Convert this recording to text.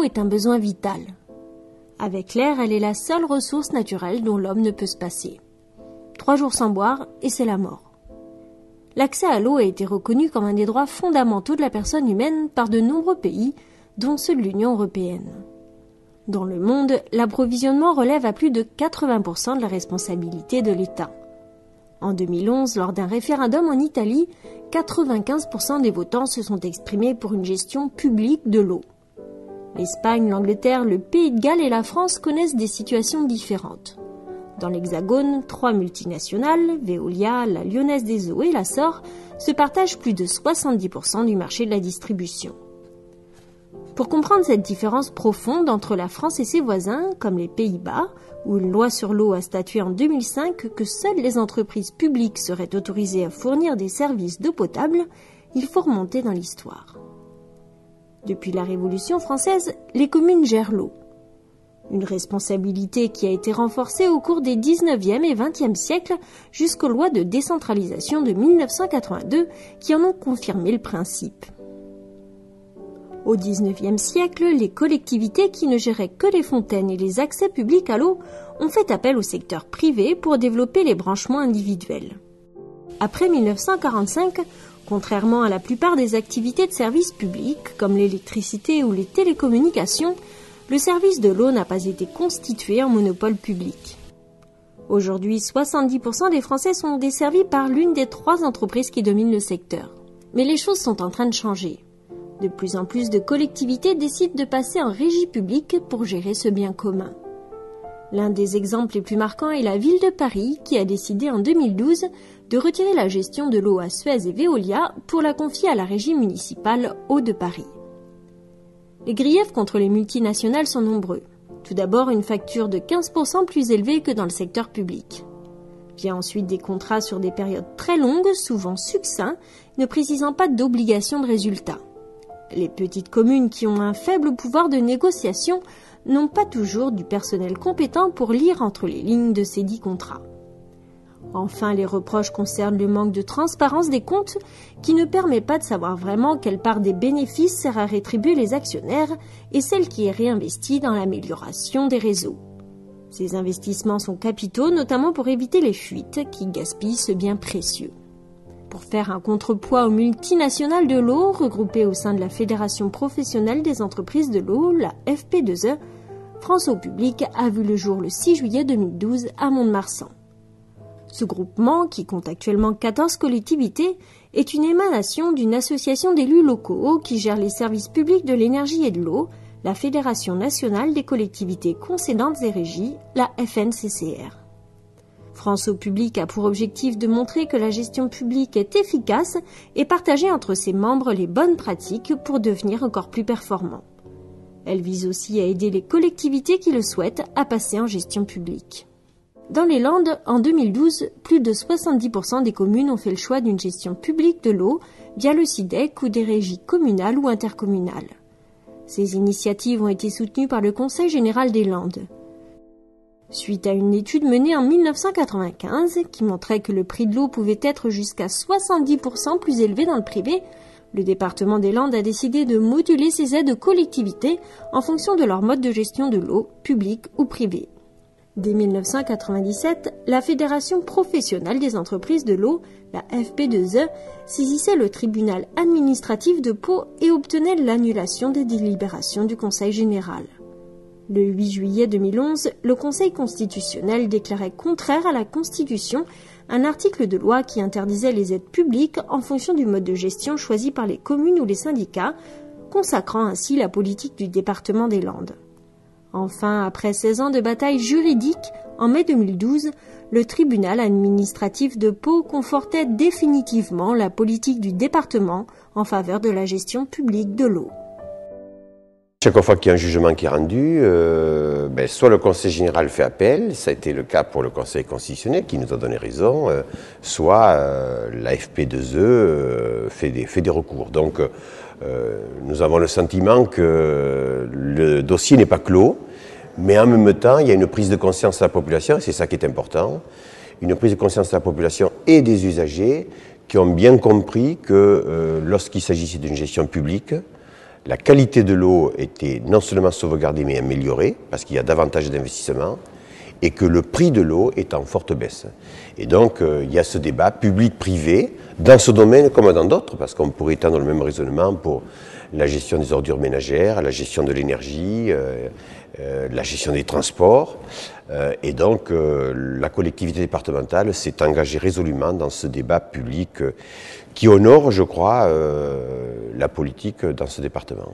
est un besoin vital. Avec l'air, elle est la seule ressource naturelle dont l'homme ne peut se passer. 3 jours sans boire et c'est la mort. L'accès à l'eau a été reconnu comme un des droits fondamentaux de la personne humaine par de nombreux pays, dont ceux de l'Union européenne. Dans le monde, l'approvisionnement relève à plus de 80% de la responsabilité de l'État. En 2011, lors d'un référendum en Italie, 95% des votants se sont exprimés pour une gestion publique de l'eau. L'Espagne, l'Angleterre, le Pays de Galles et la France connaissent des situations différentes. Dans l'Hexagone, 3 multinationales, Veolia, la Lyonnaise des Eaux et la SOR, se partagent plus de 70% du marché de la distribution. Pour comprendre cette différence profonde entre la France et ses voisins, comme les Pays-Bas, où une loi sur l'eau a statué en 2005 que seules les entreprises publiques seraient autorisées à fournir des services d'eau potable, il faut remonter dans l'histoire. Depuis la Révolution française, les communes gèrent l'eau. Une responsabilité qui a été renforcée au cours des 19e et 20e siècles jusqu'aux lois de décentralisation de 1982 qui en ont confirmé le principe. Au XIXe siècle, les collectivités qui ne géraient que les fontaines et les accès publics à l'eau ont fait appel au secteur privé pour développer les branchements individuels. Après 1945, contrairement à la plupart des activités de services publics, comme l'électricité ou les télécommunications, le service de l'eau n'a pas été constitué en monopole public. Aujourd'hui, 70% des Français sont desservis par l'une des 3 entreprises qui dominent le secteur. Mais les choses sont en train de changer. De plus en plus de collectivités décident de passer en régie publique pour gérer ce bien commun. L'un des exemples les plus marquants est la ville de Paris qui a décidé en 2012 de retirer la gestion de l'eau à Suez et Veolia pour la confier à la régie municipale Eau de Paris. Les griefs contre les multinationales sont nombreux. Tout d'abord, une facture de 15% plus élevée que dans le secteur public. Vient ensuite des contrats sur des périodes très longues, souvent succincts, ne précisant pas d'obligation de résultat. Les petites communes qui ont un faible pouvoir de négociation n'ont pas toujours du personnel compétent pour lire entre les lignes de ces 10 contrats. Enfin, les reproches concernent le manque de transparence des comptes qui ne permet pas de savoir vraiment quelle part des bénéfices sert à rétribuer les actionnaires et celle qui est réinvestie dans l'amélioration des réseaux. Ces investissements sont capitaux, notamment pour éviter les fuites qui gaspillent ce bien précieux. Pour faire un contrepoids aux multinationales de l'eau regroupées au sein de la Fédération professionnelle des entreprises de l'eau, la FP2E, France Eau Publique a vu le jour le 6 juillet 2012 à Mont-de-Marsan. Ce groupement, qui compte actuellement 14 collectivités, est une émanation d'une association d'élus locaux qui gère les services publics de l'énergie et de l'eau, la Fédération nationale des collectivités concédantes et régies, la FNCCR. France Eau Publique a pour objectif de montrer que la gestion publique est efficace et partager entre ses membres les bonnes pratiques pour devenir encore plus performants. Elle vise aussi à aider les collectivités qui le souhaitent à passer en gestion publique. Dans les Landes, en 2012, plus de 70% des communes ont fait le choix d'une gestion publique de l'eau via le SIDEC ou des régies communales ou intercommunales. Ces initiatives ont été soutenues par le Conseil général des Landes. Suite à une étude menée en 1995 qui montrait que le prix de l'eau pouvait être jusqu'à 70% plus élevé dans le privé, le département des Landes a décidé de moduler ses aides aux collectivités en fonction de leur mode de gestion de l'eau, publique ou privée. Dès 1997, la Fédération professionnelle des entreprises de l'eau, la FP2E, saisissait le tribunal administratif de Pau et obtenait l'annulation des délibérations du Conseil général. Le 8 juillet 2011, le Conseil constitutionnel déclarait contraire à la Constitution un article de loi qui interdisait les aides publiques en fonction du mode de gestion choisi par les communes ou les syndicats, consacrant ainsi la politique du département des Landes. Enfin, après 16 ans de bataille juridique, en mai 2012, le tribunal administratif de Pau confortait définitivement la politique du département en faveur de la gestion publique de l'eau. Chaque fois qu'il y a un jugement qui est rendu, soit le Conseil général fait appel, ça a été le cas pour le Conseil constitutionnel qui nous a donné raison, soit la FP2E fait des recours. Donc nous avons le sentiment que le dossier n'est pas clos, mais en même temps il y a une prise de conscience de la population, et c'est ça qui est important, une prise de conscience de la population et des usagers qui ont bien compris que lorsqu'il s'agissait d'une gestion publique, la qualité de l'eau était non seulement sauvegardée mais améliorée, parce qu'il y a davantage d'investissements, et que le prix de l'eau est en forte baisse. Et donc il y a ce débat public-privé, dans ce domaine comme dans d'autres, parce qu'on pourrait étendre le même raisonnement pour la gestion des ordures ménagères, la gestion de l'énergie, la gestion des transports. Et donc la collectivité départementale s'est engagée résolument dans ce débat public qui honore, je crois, la politique dans ce département.